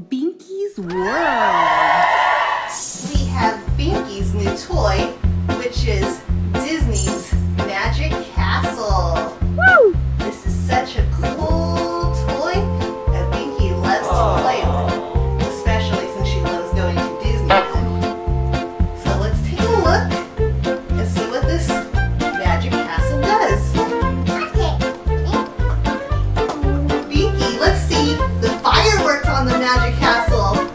Binky's World. We have Binky's new toy, which is Disney's Magic Castle. Woo! This is such a cool toy that Binky loves to play with, especially since she loves going to Disneyland. So let's take a look and see what this Magic Castle does. Binky, let's see the fireworks on the Magic Castle.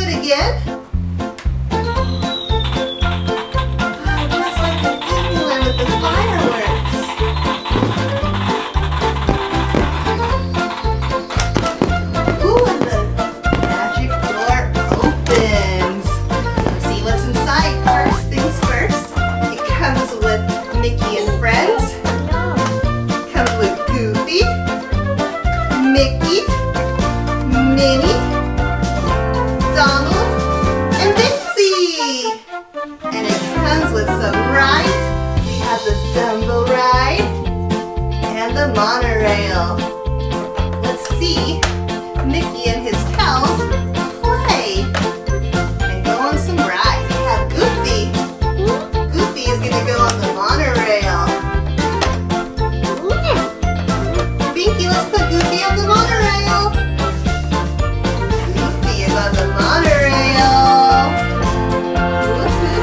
Again? Just like at Disneyland with the fireworks. Ooh, and the magic door opens. Let's see what's inside. First things first, it comes with Mickey and friends. It comes with Goofy, Mickey, Minnie, Donald, and Binky. And it comes with some rides. We have the Dumbo ride and the monorail. Let's see Mickey and his pals play and go on some rides. We have Goofy. Goofy is going to go on the monorail. Binky, let's put Goofy on the monorail. Goofy is on the monorail.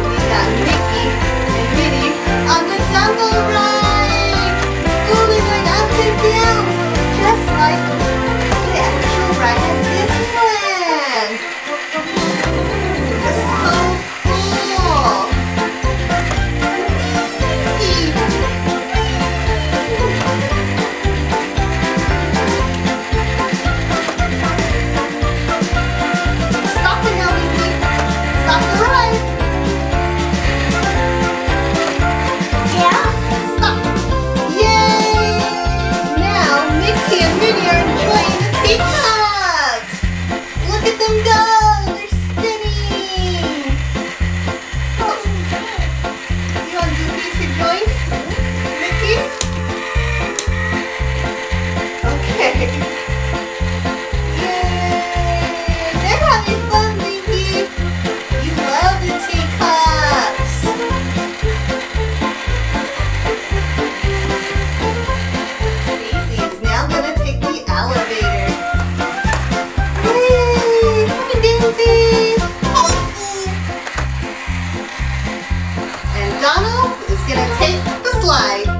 We got Mickey and Minnie on the Dumbo ride. Ooh, they're going up and down, just like the actual ride at Disneyland. It's so cool. Stop it now, Binky. Stop the ride. Yeah? Stop. Yay! Now Mickey and Minnie are enjoying the teacups. Look at them go. They're spinning. Oh. You want Goofy to join Mickey? Okay. Yay! They're having fun, Binky. You love the teacups. Daisy is now going to take the elevator. Yay! Hi, Daisy. And Donald is going to take the slide.